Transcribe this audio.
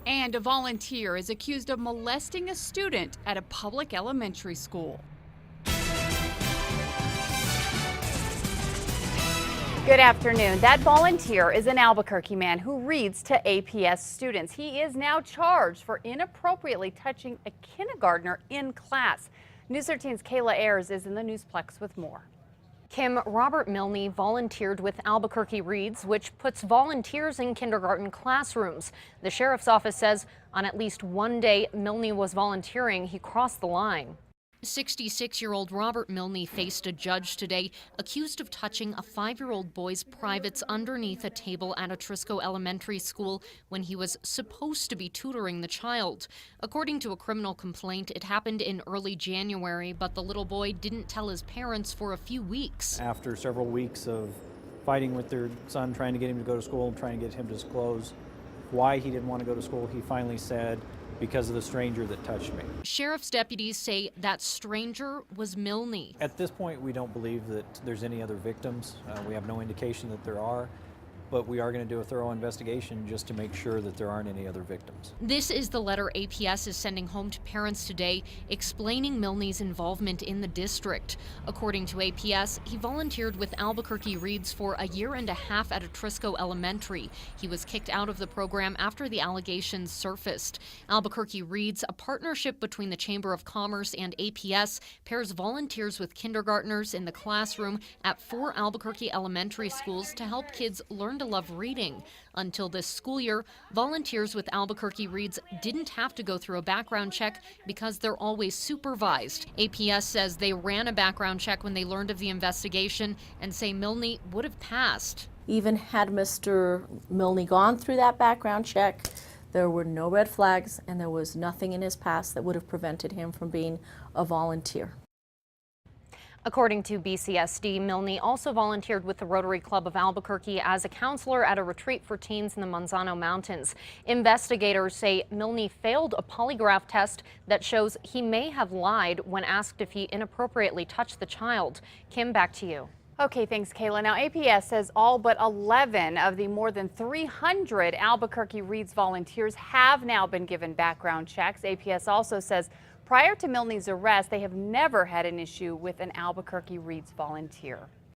And a volunteer is accused of molesting a student at a public elementary school. Good afternoon. That volunteer is an Albuquerque man who reads to APS students. He is now charged for inappropriately touching a kindergartner in class. News 13's Kayla Ayers is in the Newsplex with more. Kim, Robert Milne volunteered with Albuquerque Reads, which puts volunteers in kindergarten classrooms. The sheriff's office says on at least one day Milne was volunteering, he crossed the line. 66-year-old Robert Milne faced a judge today, accused of touching a 5-year-old boy's privates underneath a table at a Trisco Elementary School when he was supposed to be tutoring the child. According to a criminal complaint, it happened in early January, but the little boy didn't tell his parents for a few weeks. After several weeks of fighting with their son, trying to get him to go to school and trying to get him to disclose why he didn't want to go to school, he finally said, because of the stranger that touched me. Sheriff's deputies say that stranger was Milne. At this point, we don't believe that there's any other victims. We have no indication that there are, but we are going to do a thorough investigation just to make sure that there aren't any other victims. This is the letter APS is sending home to parents today, explaining Milne's involvement in the district. According to APS, he volunteered with Albuquerque Reads for a year and a half at a Trisco Elementary. He was kicked out of the program after the allegations surfaced. Albuquerque Reads, a partnership between the Chamber of Commerce and APS, pairs volunteers with kindergartners in the classroom at 4 Albuquerque elementary schools to help kids learn to love reading. Until this school year, volunteers with Albuquerque Reads didn't have to go through a background check because they're always supervised. APS says they ran a background check when they learned of the investigation and say Milne would have passed. Even had Mr. Milne gone through that background check, there were no red flags and there was nothing in his past that would have prevented him from being a volunteer. According to BCSD, Milne also volunteered with the Rotary Club of Albuquerque as a counselor at a retreat for teens in the Manzano Mountains. Investigators say Milne failed a polygraph test that shows he may have lied when asked if he inappropriately touched the child. Kim, back to you. Okay, thanks, Kayla. Now, APS says all but 11 of the more than 300 Albuquerque Reads volunteers have now been given background checks. APS also says prior to Milne's arrest, they have never had an issue with an Albuquerque Reads volunteer.